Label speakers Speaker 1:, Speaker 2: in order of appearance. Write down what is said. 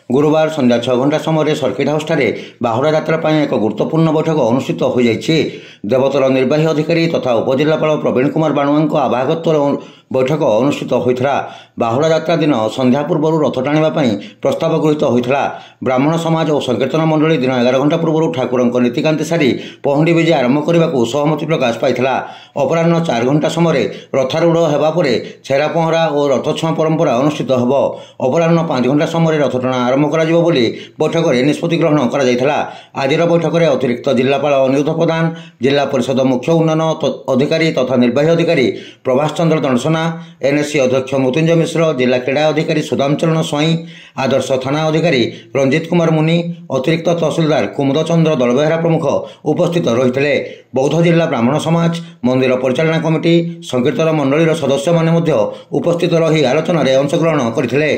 Speaker 1: गुरुवार संध्या 6 घंटा समय सर्किट हाउस बाहुड़ा यात्रा एक गुरुत्वपूर्ण बैठक अनुष्ठित हो जाइए। देवतर निर्वाही अधिकारी तथा उपजिलापाल प्रवीण कुमार बाणुआ आवागत्वर बैठक अनुष्ठित होता। बाहुड़ा यात्रा दिन संध्या पूर्व रथ टाणी प्रस्ताव गृहीत होता। ब्राह्मण समाज और संकीर्तन मंडली दिन 11 घंटा पूर्व ठाकुर नीतिकांति सारी पहुंडी विजे आरंभ करने को सहमति प्रकाश पाई। अपराह 4 घंटा समय रथारूढ़ होगापर छेरा पहरा और रथ छुआ परंपरा अनुष्ठित हो। अपराह 5 घंटा समय रथ टଣା आरंभ कर बैठक में निष्पत्ति ग्रहण कर। आज बैठक में अतिरिक्त जिलापाल अनिरुद्ध प्रधान, जिला परिषद मुख्य उन्नयन अधिकारी तथा निर्वाही अधिकारी प्रभाष चंद्र दंडसना, एनएससी अध्यक्ष मृत्युंजय मिश्र, जिला क्रीड़ा अधिकारी सुदामचरण स्वाई, आदर्श थाना अधिकारी रंजित कुमार मुनि, अतिरिक्त तहसिलदार कुमुद चंद्र दलबेहरा प्रमुख उपस्थित रही। बौद्ध जिला ब्राह्मण समाज, मंदिर परिचालना कमिटी, संकीर्तन मंडलीर सदस्य माने उपस्थित रही आलोचन में अंशग्रहण करथिले।